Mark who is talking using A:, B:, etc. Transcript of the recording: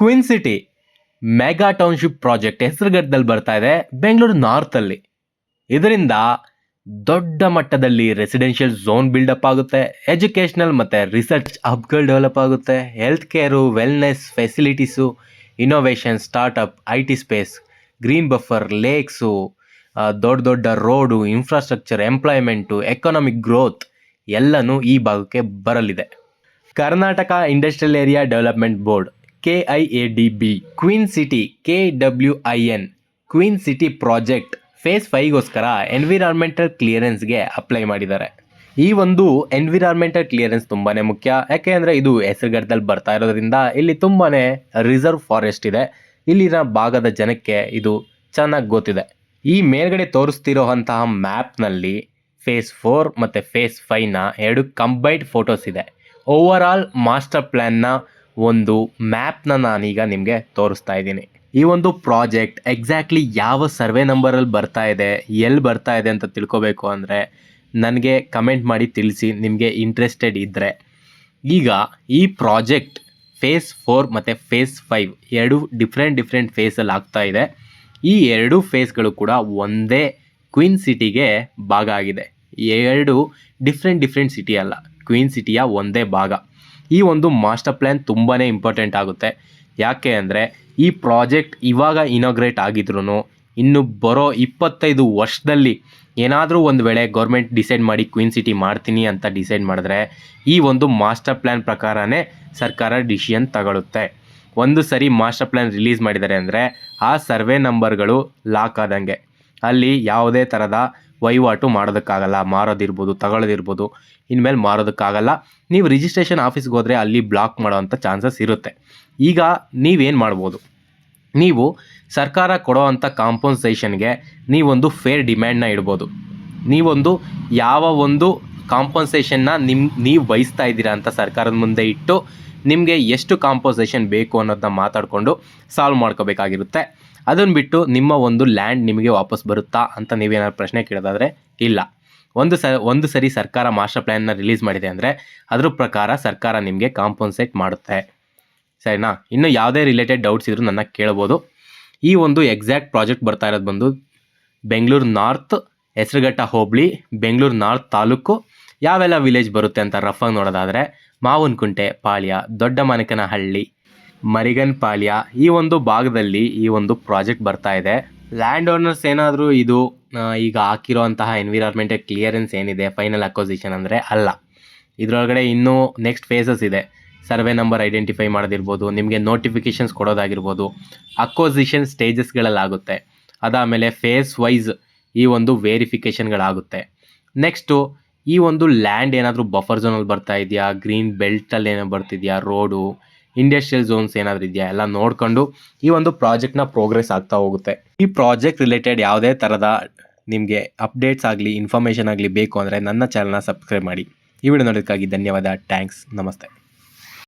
A: Queen city mega township project ಹೆಸರುಗಟ್ಟದಲ್ಲಿ ಬರ್ತಾ ಇದೆ ಬೆಂಗಳೂರು ನಾರ್ತಲ್ಲಿ. ಇದರಿಂದ ದೊಡ್ಡ ಮಟ್ಟದಲ್ಲಿ ರೆಸಿಡೆನ್ಷಿಯಲ್ ಝೋನ್ ಬಿಲ್ಡಪ್ ಆಗುತ್ತೆ, ಎಜುಕೇಷನಲ್ ಮತ್ತು ರಿಸರ್ಚ್ ಹಬ್ಗಳು ಡೆವಲಪ್ ಆಗುತ್ತೆ, health care, wellness facilities, innovation, startup, IT space, green buffer, lakes, ದೊಡ್ಡ ದೊಡ್ಡ road, infrastructure, employment, economic growth ಎಲ್ಲನೂ ಈ ಭಾಗಕ್ಕೆ ಬರಲಿದೆ. Karnataka industrial area development board KIADB queen city KWIN queen city project phase 5ಗೋಸ್ಕರ ಎನ್ವಿರಾನ್ಮೆಂಟಲ್ ಕ್ಲಿಯರೆನ್ಸ್ಗೆ ಅಪ್ಲೈ ಮಾಡಿದ್ದಾರೆ. ಈ ಒಂದು ಎನ್ವಿರಾನ್ಮೆಂಟಲ್ ಕ್ಲಿಯರೆನ್ಸ್ ತುಂಬಾ ಮುಖ್ಯ. ಯಾಕೆ ಅಂದರೆ ಇದು ಹೆಸರುಗಟ್ಟದಲ್ಲಿ ಬರ್ತಾ ಇರೋದ್ರಿಂದ ಇಲ್ಲಿ ತುಂಬಾ ರಿಸರ್ವ್ ಫಾರೆಸ್ಟ್ ಇದೆ. ಇಲ್ಲಿನ ಭಾಗದ ಜನಕ್ಕೆ ಇದು ಚೆನ್ನಾಗಿ ಗೊತ್ತಿದೆ. ಈ ಮೇಲ್ಗಡೆ ತೋರಿಸ್ತಿರೋ ಅಂತಹ ಮ್ಯಾಪ್ನಲ್ಲಿ ಫೇಸ್ 4 ಮತ್ತು ಫೇಸ್ 5ನ 2 ಕಂಬೈನ್ಡ್ ಫೋಟೋಸ್ ಇದೆ. ಓವರ್ ಆಲ್ ಮಾಸ್ಟರ್ ಪ್ಲ್ಯಾನ್ನ ಒಂದು ಮ್ಯಾಪ್ನ ನಾನೀಗ ನಿಮಗೆ ತೋರಿಸ್ತಾ ಇದ್ದೀನಿ. ಈ ಒಂದು ಪ್ರಾಜೆಕ್ಟ್ ಎಕ್ಸಾಕ್ಟ್ಲಿ ಯಾವ ಸರ್ವೆ ನಂಬರಲ್ಲಿ ಬರ್ತಾ ಇದೆ, ಎಲ್ಲಿ ಬರ್ತಾ ಇದೆ ಅಂತ ತಿಳ್ಕೊಬೇಕು ಅಂದರೆ ನನಗೆ ಕಮೆಂಟ್ ಮಾಡಿ ತಿಳಿಸಿ, ನಿಮಗೆ ಇಂಟ್ರೆಸ್ಟೆಡ್ ಇದ್ದರೆ. ಈಗ ಈ ಪ್ರಾಜೆಕ್ಟ್ ಫೇಸ್ 4 ಮತ್ತು ಫೇಸ್ 5 ಎರಡು ಡಿಫ್ರೆಂಟ್ ಫೇಸಲ್ಲಿ ಆಗ್ತಾ ಇದೆ. ಈ ಎರಡೂ ಫೇಸ್ಗಳು ಕೂಡ ಒಂದೇ ಕ್ವೀನ್ ಸಿಟಿಗೆ ಭಾಗ ಆಗಿದೆ. ಎರಡು ಡಿಫ್ರೆಂಟ್ ಸಿಟಿ ಅಲ್ಲ, ಕ್ವೀನ್ ಸಿಟಿಯ ಒಂದೇ ಭಾಗ. ಈ ಒಂದು ಮಾಸ್ಟರ್ ಪ್ಲ್ಯಾನ್ ತುಂಬಾ ಇಂಪಾರ್ಟೆಂಟ್ ಆಗುತ್ತೆ. ಯಾಕೆ ಅಂದರೆ ಈ ಪ್ರಾಜೆಕ್ಟ್ ಇವಾಗ ಇನಾಗ್ರೇಟ್ ಆಗಿದ್ರು ಇನ್ನು ಬರೋ 25 ವರ್ಷದಲ್ಲಿ ಏನಾದರೂ ಒಂದು ವೇಳೆ ಗೌರ್ಮೆಂಟ್ ಡಿಸೈಡ್ ಮಾಡಿ ಕ್ವೀನ್ ಸಿಟಿ ಮಾಡ್ತೀನಿ ಅಂತ ಡಿಸೈಡ್ ಮಾಡಿದ್ರೆ ಈ ಒಂದು ಮಾಸ್ಟರ್ ಪ್ಲ್ಯಾನ್ ಪ್ರಕಾರನೇ ಸರ್ಕಾರ ಡಿಸಿಷನ್ ತಗೊಳುತ್ತೆ. ಒಂದು ಸರಿ ಮಾಸ್ಟರ್ ಪ್ಲ್ಯಾನ್ ರಿಲೀಸ್ ಮಾಡಿದ್ದಾರೆ ಅಂದರೆ ಆ ಸರ್ವೆ ನಂಬರ್ಗಳು ಲಾಕ್ ಆದಂಗೆ. ಅಲ್ಲಿ ಯಾವುದೇ ಥರದ ವಹಿವಾಟು ಮಾಡೋದಕ್ಕಾಗಲ್ಲ, ಮಾರೋದಿರ್ಬೋದು, ತಗೊಳ್ಳೋದಿರ್ಬೋದು, ಇನ್ಮೇಲೆ ಮಾರೋದಕ್ಕಾಗಲ್ಲ. ನೀವು ರಿಜಿಸ್ಟ್ರೇಷನ್ ಆಫೀಸ್ಗೆ ಹೋದರೆ ಅಲ್ಲಿ ಬ್ಲಾಕ್ ಮಾಡೋವಂಥ ಚಾನ್ಸಸ್ ಇರುತ್ತೆ. ಈಗ ನೀವೇನು ಮಾಡ್ಬೋದು, ನೀವು ಸರ್ಕಾರ ಕೊಡೋವಂಥ ಕಾಂಪನ್ಸೇಷನ್ಗೆ ನೀವೊಂದು ಫೇರ್ ಡಿಮ್ಯಾಂಡ್ನ ಇಡ್ಬೋದು. ನೀವೊಂದು ಯಾವ ಒಂದು ಕಾಂಪನ್ಸೇಷನ್ನ ನೀವು ಬಯಸ್ತಾ ಇದ್ದೀರಾ ಅಂತ ಸರ್ಕಾರದ ಮುಂದೆ ಇಟ್ಟು ನಿಮಗೆ ಎಷ್ಟು ಕಾಂಪನ್ಸೇಷನ್ ಬೇಕು ಅನ್ನೋದನ್ನ ಮಾತಾಡಿಕೊಂಡು ಸಾಲ್ವ್ ಮಾಡ್ಕೋಬೇಕಾಗಿರುತ್ತೆ. ಅದನ್ನು ಬಿಟ್ಟು ನಿಮ್ಮ ಒಂದು ಲ್ಯಾಂಡ್ ನಿಮಗೆ ವಾಪಸ್ ಬರುತ್ತಾ ಅಂತ ನೀವೇನಾದ್ರು ಪ್ರಶ್ನೆ ಕೇಳೋದಾದರೆ ಇಲ್ಲ. ಒಂದು ಸರಿ ಸರ್ಕಾರ ಮಾಸ್ಟರ್ ಪ್ಲ್ಯಾನ್ನ ರಿಲೀಸ್ ಮಾಡಿದೆ ಅಂದರೆ ಅದ್ರ ಪ್ರಕಾರ ಸರ್ಕಾರ ನಿಮಗೆ ಕಾಂಪನ್ಸೇಟ್ ಮಾಡುತ್ತೆ. ಸರಿನಾ? ಇನ್ನು ಯಾವುದೇ ರಿಲೇಟೆಡ್ ಡೌಟ್ಸ್ ಇದ್ರೂ ನನ್ನ ಕೇಳ್ಬೋದು. ಈ ಒಂದು ಎಕ್ಸಾಕ್ಟ್ ಪ್ರಾಜೆಕ್ಟ್ ಬರ್ತಾ ಇರೋದು ಬಂದು ಬೆಂಗಳೂರು ನಾರ್ತ್, ಹೆಸರುಘಟ್ಟ ಹೋಬಳಿ, ಬೆಂಗಳೂರು ನಾರ್ತ್ ತಾಲೂಕು. ಯಾವೆಲ್ಲ ವಿಲೇಜ್ ಬರುತ್ತೆ ಅಂತ ರಫಾಗಿ ನೋಡೋದಾದರೆ ಮಾವನಕುಂಟೆ ಪಾಳ್ಯ, ದೊಡ್ಡಮಾನಿಕನಹಳ್ಳಿ, ಮರಿಗನ್ ಪಾಳ್ಯ, ಈ ಒಂದು ಭಾಗದಲ್ಲಿ ಈ ಒಂದು ಪ್ರಾಜೆಕ್ಟ್ ಬರ್ತಾ ಇದೆ. ಲ್ಯಾಂಡ್ ಓನರ್ಸ್ ಏನಾದರೂ ಇದು ಈಗ ಹಾಕಿರೋಂತಹ ಎನ್ವಿರಾನ್ಮೆಂಟಲ್ ಕ್ಲಿಯರೆನ್ಸ್ ಏನಿದೆ ಫೈನಲ್ ಅಕ್ವಸಿಷನ್ ಅಂದರೆ ಅಲ್ಲ. ಇದರೊಳಗಡೆ ಇನ್ನೂ ನೆಕ್ಸ್ಟ್ ಫೇಸಸ್ ಇದೆ. ಸರ್ವೆ ನಂಬರ್ ಐಡೆಂಟಿಫೈ ಮಾಡೋದಿರ್ಬೋದು, ನಿಮಗೆ ನೋಟಿಫಿಕೇಷನ್ಸ್ ಕೊಡೋದಾಗಿರ್ಬೋದು, ಅಕ್ವಸಿಷನ್ ಸ್ಟೇಜಸ್ಗಳಲ್ಲಾಗುತ್ತೆ. ಅದಾದಮೇಲೆ ಫೇಸ್ ವೈಸ್ ಈ ಒಂದು ವೇರಿಫಿಕೇಷನ್ಗಳಾಗುತ್ತೆ. ನೆಕ್ಸ್ಟು ಈ ಒಂದು ಲ್ಯಾಂಡ್ ಏನಾದರೂ ಬಫರ್ ಝೋನಲ್ಲಿ ಬರ್ತಾ ಇದೆಯಾ, ಗ್ರೀನ್ ಬೆಲ್ಟಲ್ಲಿ ಏನೋ ಬರ್ತಿದೆಯಾ, ರೋಡು, ಇಂಡಸ್ಟ್ರಿಯಲ್ ಝೋನ್ಸ್ ಏನಾದರೂ ಇದೆಯಾ ಎಲ್ಲ ನೋಡಿಕೊಂಡು ಈ ಒಂದು ಪ್ರಾಜೆಕ್ಟ್ನ ಪ್ರೋಗ್ರೆಸ್ ಆಗ್ತಾ ಹೋಗುತ್ತೆ. ಈ ಪ್ರಾಜೆಕ್ಟ್ ರಿಲೇಟೆಡ್ ಯಾವುದೇ ಥರದ ನಿಮಗೆ ಅಪ್ಡೇಟ್ಸ್ ಆಗಲಿ, ಇನ್ಫಾರ್ಮೇಷನ್ ಆಗಲಿ ಬೇಕು ಅಂದರೆ ನನ್ನ ಚಾನಲ್ನ ಸಬ್ಸ್ಕ್ರೈಬ್ ಮಾಡಿ. ಈ ವಿಡಿಯೋ ನೋಡೋದಕ್ಕಾಗಿ ಧನ್ಯವಾದ. ಥ್ಯಾಂಕ್ಸ್. ನಮಸ್ತೆ.